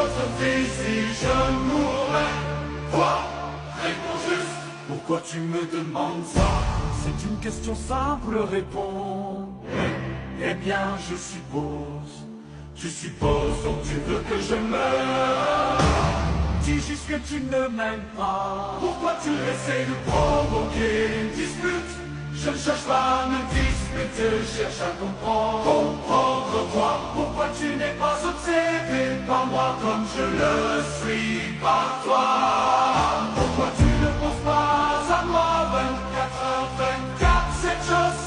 philosophie si je mourrais? Quoi? Réponds juste, pourquoi tu me demandes ça? C'est une question simple, réponds. Eh bien, je suppose. Tu supposes donc tu veux que je meure? Dis juste que tu ne m'aimes pas. Pourquoi tu essaies de provoquer une dispute? Je ne cherche pas à me disputer, je cherche à comprendre. Comprendre quoi? Pourquoi tu n'es pas obsédé par moi comme je le suis par toi? Pourquoi tu ne penses pas à moi 24h24,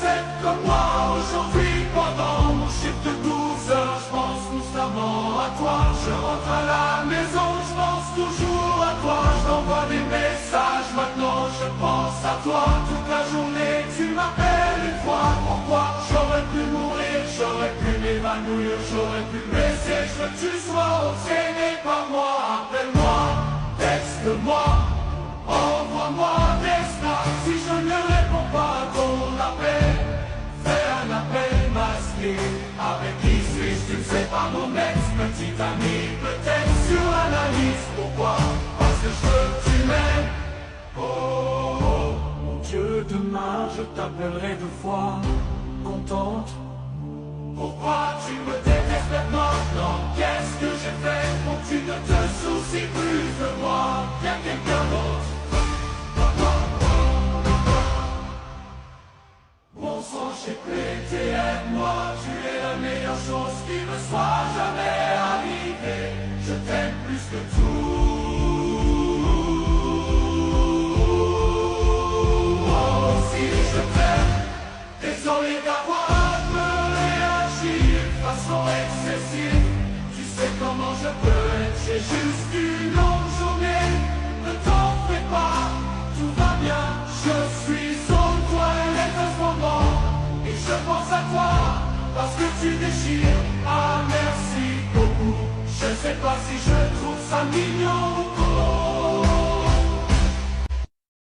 7 comme moi? Aujourd'hui, pendant mon chiffre de 12 heures, je pense constamment à toi. Je rentre à la maison, je pense toujours à toi. Je t'envoie des messages, maintenant je pense à toi. Toute la journée, tu m'appelles une fois. Pourquoi? J'aurais pu mourir, j'aurais pu m'évanouir, j'aurais pu me laisser. Je veux que tu sois obsédé par moi. Appelle-moi, texte-moi, envoie-moi des snaps. Si je ne réponds pas à ton appel, fais un appel masqué. Avec qui suis-je? Tu ne sais pas, mon ex-petit ami. Peut-être sur analyse. Pourquoi? Parce que je veux que tu m'aimes. Oh, mon Dieu, demain je t'appellerai 2 fois. Contente? Pourquoi tu me détestes maintenant? Qu'est-ce que j'ai fait pour que tu ne te soucies plus de moi? Y'a quelqu'un d'autre? Mon sang, j'ai pété, aime-moi. Tu es la meilleure chose qui me soit jamais arrivée. Je t'aime plus que tout. Oh, si je t'aime, désolé d'avoir réagi de façon excessive. Tu sais comment je peux être, j'ai juste une longue journée. Ne t'en fais pas, tout va bien. Je suis sans toi et ce moment. Et je pense à toi, parce que tu déchires. Ah, merci beaucoup. Je sais pas si je trouve ça mignon.